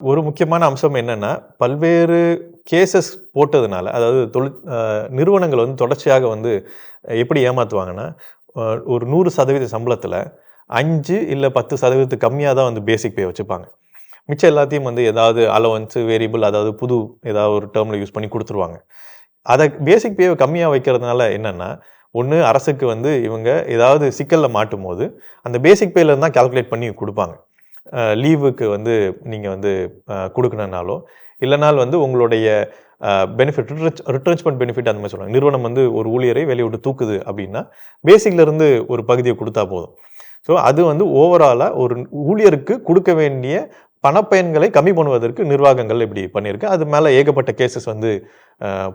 ஒரு முக்கியமான அம்சம் என்னன்னா, பல்வேறு கேஸஸ் போட்டதுனால, அதாவது நிறுவனங்கள் வந்து தொடர்ச்சியாக வந்து எப்படி ஏமாத்துவாங்கன்னா, அ ஒரு 100% சம்பளத்தில 5 இல்ல 10% கம்மியா தான் வந்து பேசிக் பே வச்சுப்பாங்க. மிச்சம் எல்லாத்தையும் வந்து ஏதாவது அலவன்ஸ், வேரியபிள் அதாவது ஏதாவது ஒரு டெர்ம்ல யூஸ் பண்ணி குடுத்துருவாங்க. அத பேசிக் பேவ கம்மியா வைக்கிறதுனால என்னன்னா, ஒண்ணு அரசுக்கு வந்து இவங்க ஏதாவது சிக்கல்ல மாட்டும்போது, அந்த பேசிக் பேல இருந்து தான் கால்குலேட் பண்ணி குடுப்பாங்க. லீவுக்கு வந்து நீங்க வந்து குடுக்கணும்னாலோ, இல்லனால் வந்து உங்களுடைய பெனிஃபிட் ரிட்ரென்ச்மென்ட் பெனிஃபிட் அந்த மாரி சொல்றாங்க. நிறுவனம் வந்து ஒரு ஊழியரை வேலைய விட்டு தூக்குது அப்டின்னா, பேசிக்ல இருந்து ஒரு பகுதிய குடுத்தா போதும். ஸோ அது வந்து ஓவராலா ஒரு ஊழியருக்கு குடுக்க வேண்டிய பணப்பயன்களை கம்மி பண்ணுவதற்கு நிர்வாகங்கள் இப்படி பண்ணியிருக்கு. அது மேல ஏகப்பட்ட கேஸஸ் வந்து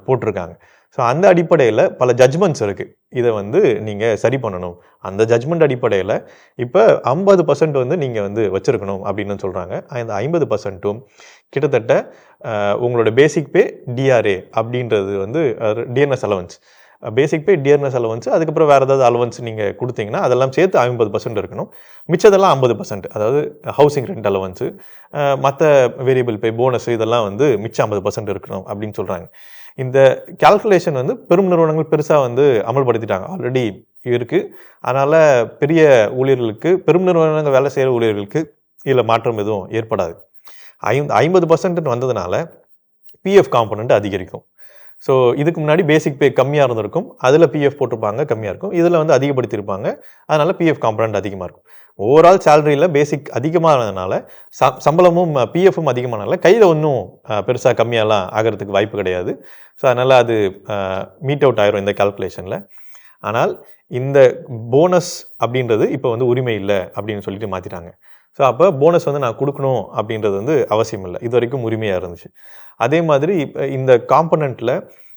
போட்டிருக்காங்க. ஸோ அந்த அடிப்படையில பல ஜட்ஜ்மெண்ட்ஸ் இருக்கு. இத வந்து நீங்க சரி பண்ணணும். அந்த ஜட்ஜ்மெண்ட் அடிப்படையில இப்ப 50% வந்து நீங்க வந்து வச்சிருக்கணும் அப்படின்னு சொல்றாங்க. அந்த 50%ம் கிட்டத்தட்ட உங்களோட பேசிக் பே, டிஆர்ஏ அப்படின்றது வந்து டிஎன்எஸ் அலவன்ஸ். பேசிக் பே, டிஆர்எஸ் அலவன்ஸ் அதுக்கப்புறம் வேற ஏதாவது அலவன்ஸ் நீங்க குடுத்தீங்கன்னா, அதெல்லாம் சேர்த்து 50% இருக்கணும். மிச்சதெல்லாம் 50%. அதாவது ஹவுசிங் ரெண்ட் அலவன்ஸ், மத்த வேரியபிள் பே, போனஸ் இதெல்லாம் வந்து மிச்சம் 50% இருக்கணும் அப்படின்னு சொல்றாங்க. இந்த கால்குலேஷன் வந்து பெரும் நிறுவனங்கள் பெருசா வந்து அமல்படுத்திட்டாங்க. ஆல்ரெடி இருக்கு. அதனால பெரிய ஊழியர்களுக்கு, பெரும் நிறுவனங்கள் வேலை செய்ற ஊழியர்களுக்கு இதுல மாற்றம் எதுவும் ஏற்படாது. 50% வந்ததுனால பிஎஃப் காம்போனன்ட் அதிகரிக்கும். ஸோ இதுக்கு முன்னாடி பேசிக் பே கம்மியா இருந்திருக்கும். அதுல பிஎஃப் போட்டிருப்பாங்க கம்மியா இருக்கும். இதுல வந்து அதிகப்படுத்தியிருப்பாங்க. அதனால பிஎஃப் காம்போனன்ட் அதிகமா இருக்கும். ஓவரால் சேலரியில பேசிக் அதிகமானதுனால சம்பளமும் பிஎஃப்பும் அதிகமானனால கையில ஒண்ணும் பெருசா கம்மியாலாம் ஆகறதுக்கு வாய்ப்பு கிடையாது. ஸோ அதனால அது மீட் அவுட் ஆயிரும் இந்த கால்குலேஷன்ல. ஆனால் இந்த போனஸ் அப்படின்றது இப்ப வந்து உரிமை இல்ல அப்படின்னு சொல்லிட்டு மாத்திட்டாங்க. ஸோ அப்ப போனஸ் வந்து நான் குடுக்கணும் அப்படின்றது வந்து அவசியம் இல்ல. இதுவரைக்கும் உரிமையா இருந்துச்சு. அதே மாதிரி இப்ப இந்த காம்போனன்ட்ல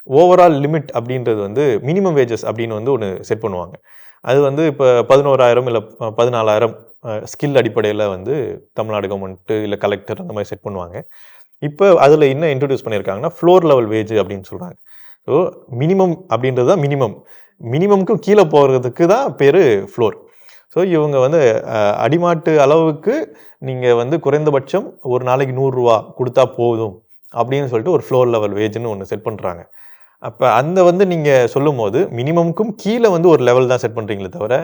ஓவரால் லிமிட் அப்படின்றது வந்து மினிமம் வேஜஸ் அப்படின்னு வந்து ஒண்ணு செட் பண்ணுவாங்க. அது வந்து இப்ப 11,000 இல்ல 14,000 ஸ்கில் அடிப்படையில வந்து தமிழ்நாடு கவர்மெண்ட் இல்ல கலெக்டர் அந்த மாரி செட் பண்ணுவாங்க. இப்ப அதுல என்ன இன்ட்ரோடியூஸ் பண்ணியிருக்காங்கன்னா, ஃப்ளோர் லெவல் வேஜ் அப்படின்னு சொல்றாங்க. ஸோ மினிமம் அப்படின்றது தான் மினிமம். மினிமம்க்கு கீழ போறதுக்கு தான் பேரு ஃப்ளோர். ஸோ இவங்க வந்து அடிமாட்டு அளவுக்கு நீங்க வந்து குறைந்தபட்சம் ஒரு நாளைக்கு ரூ. 100 குடுத்தா போதும் அப்படின்னு சொல்லிட்டு ஒரு ஃப்ளோர் லெவல் வேஜ்ன்னு ஒண்ணு செட் பண்றாங்க. அப்ப அந்த வந்து நீங்க சொல்லும்போது, மினிமம்க்கும் கீழ வந்து ஒரு லெவல் தான் செட் பண்றீங்களே தவிர,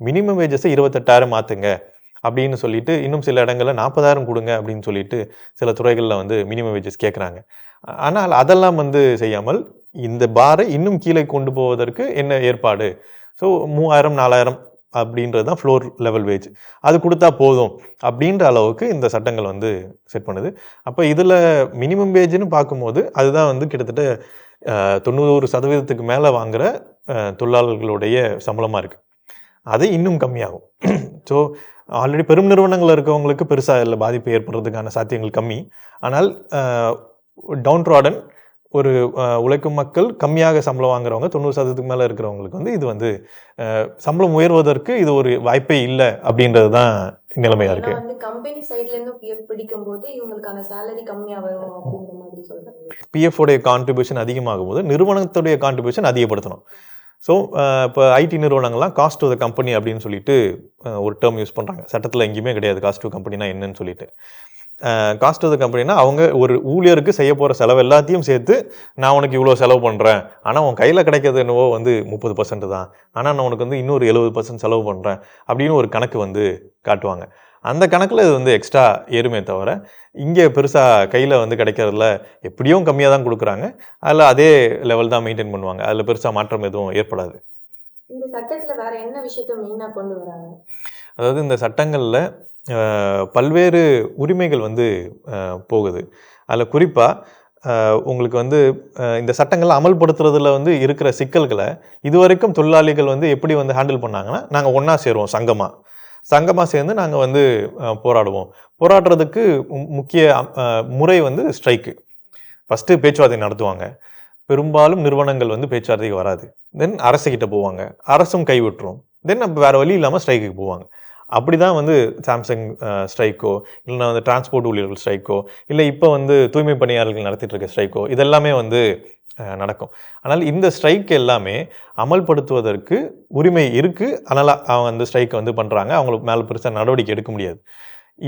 மினிமம் வேஜஸ 28,000 மாத்துங்க அப்படின்னு சொல்லிட்டு, இன்னும் சில இடங்கள்ல 40,000 குடுங்க அப்படின்னு சொல்லிட்டு, சில துறைகள்ல வந்து மினிமம் வேஜஸ் கேட்கறாங்க. ஆனால் அதெல்லாம் வந்து செய்யாமல், இந்த பாரை இன்னும் கீழே கொண்டு போவதற்கு என்ன ஏற்பாடு? ஸோ 3,000, 4,000 அப்படின்றது தான் ஃப்ளோர் லெவல் வேஜ். அது குடுத்தா போதும் அப்படின்ற அளவுக்கு இந்த சட்டங்கள் வந்து செட் பண்ணுது. அப்ப இதுல மினிமம் வேஜ்ன்னு பார்க்கும்போது, அதுதான் வந்து கிட்டத்தட்ட 90% மேல வாங்குற தொழிலாளர்களுடைய சம்பளமா இருக்கு. அது இன்னும் கம்மியாகும். ஸோ ஆல்ரெடி பெரும் நிறுவனங்கள்ல இருக்கவங்களுக்கு பெருசா இதுல பாதிப்பு ஏற்படுறதுக்கான சாத்தியங்கள் கம்மி. ஆனால் டவுன் ட்ராடன் ஒரு உழைக்கும் மக்கள் கம்மியாக சம்பளம் வாங்குறவங்க 90%க்கு மேல இருக்கிறவங்களுக்கு வந்து இது வந்து சம்பளம் உயர்வதற்கு இது ஒரு வாய்ப்பே இல்ல அப்படின்றது தான் நிலைமையா ஏன்னா இருக்கு. வந்து கம்பெனி சைட்ல இருந்து பிஎஃப் பிடிக்கும்போது இவங்களுக்கான சேலரி கம்மியா வரும் அப்படின்ற மாதிரி சொல்றாங்க. பிஎஃப் உடைய கான்ட்ரிபியூஷன் அதிகமாகும்போது நிறுவனத்துடைய கான்ட்ரிபியூஷன் அதிகப்படுத்தணும். ஸோ இப்போ ஐடி நிறுவனங்கள்லாம் காஸ்ட் டு த கம்பெனி அப்படின்னு சொல்லிட்டு ஒரு டேர்ம் யூஸ் பண்றாங்க. சட்டத்துல எங்கேயுமே கிடையாது காஸ்ட் டு கம்பெனினா என்னன்னு சொல்லிட்டு. காஸ்ட் டு த கம்பெனினா அவங்க ஒரு ஊழியருக்கு செய்ய போற செலவு எல்லாத்தையும் சேர்த்து, நான் உனக்கு இவ்வளோ செலவு பண்றேன். ஆனா உன் கையில கிடைக்கிறது என்னவோ வந்து 30% தான். ஆனா நான் உனக்கு வந்து இன்னொரு 70% செலவு பண்றேன். அப்படின்னு ஒரு கணக்கு வந்து காட்டுவாங்க. அந்த கணக்குல இது வந்து எக்ஸ்ட்ரா ஏறுமே தவிர, இங்க பெருசா கையில வந்து கிடைக்கிறதுல எப்படியும் கம்மியா தான் குடுக்குறாங்க. அதுல அதே லெவல் தான் மெயின்டெயின் பண்ணுவாங்க. அதுல பெருசா மாற்றம் எதுவும் ஏற்படாது. இந்த சட்டத்துல வேற என்ன விஷயத்த மெயினா கொண்டு வராங்க? அதாவது இந்த சட்டங்கள்ல பல்வேறு உரிமைகள் வந்து போகுது. அதுல குறிப்பா உங்களுக்கு வந்து இந்த சட்டங்கள அமல்படுத்துறதுல வந்து இருக்கிற சிக்கல்கள இதுவரைக்கும் தொழிலாளிகள் வந்து எப்படி வந்து ஹேண்டில் பண்ணாங்கன்னா, நாங்க ஒண்ணா சேருவோம் சங்கமா. சங்கமா சேர்ந்து நாங்க வந்து போராடுவோம். போராடுறதுக்கு முக்கிய முறை வந்து ஸ்ட்ரைக். ஃபர்ஸ்ட்டு பேச்சுவார்த்தை நடத்துவாங்க. பெரும்பாலும் நிறுவனங்கள் வந்து பேச்சுவார்த்தைக்கு வராது. தென் அரசுகிட்ட போவாங்க. அரசும் கைவிட்டுரும். தென் அப்ப வேற வழி இல்லாம ஸ்ட்ரைக்குக்கு போவாங்க. அப்படிதான் வந்து சாம்சங் ஸ்ட்ரைக்கோ, இல்லன்னா வந்து டிரான்ஸ்போர்ட் ஊழியர்கள் ஸ்ட்ரைக்கோ, இல்ல இப்ப வந்து தூய்மை பணியாளர்கள் நடத்திட்டு இருக்க ஸ்ட்ரைக்கோ, இதெல்லாமே வந்து நடக்கும். ஆனால் இந்த ஸ்ட்ரைக் எல்லாமே அமல்படுத்துவதற்கு உரிமை இருக்கு. அதனால அவங்க அந்த ஸ்ட்ரைக் வந்து பண்றாங்க. அவங்களுக்கு மேல பெருசா நடவடிக்கை எடுக்க முடியாது.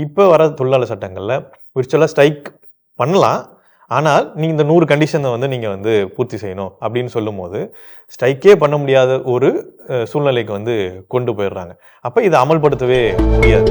இப்போ வர தொழிலாளர் சட்டங்களில் விர்ச்சுவலாக ஸ்ட்ரைக் பண்ணலாம், ஆனால் நீங்கள் இந்த 100 கண்டிஷனை வந்து நீங்கள் வந்து பூர்த்தி செய்யணும் அப்படின்னு சொல்லும்போது ஸ்ட்ரைக்கே பண்ண முடியாத ஒரு சூழ்நிலைக்கு வந்து கொண்டு போயிடுறாங்க. அப்போ இதை அமல்படுத்தவே முடியாது.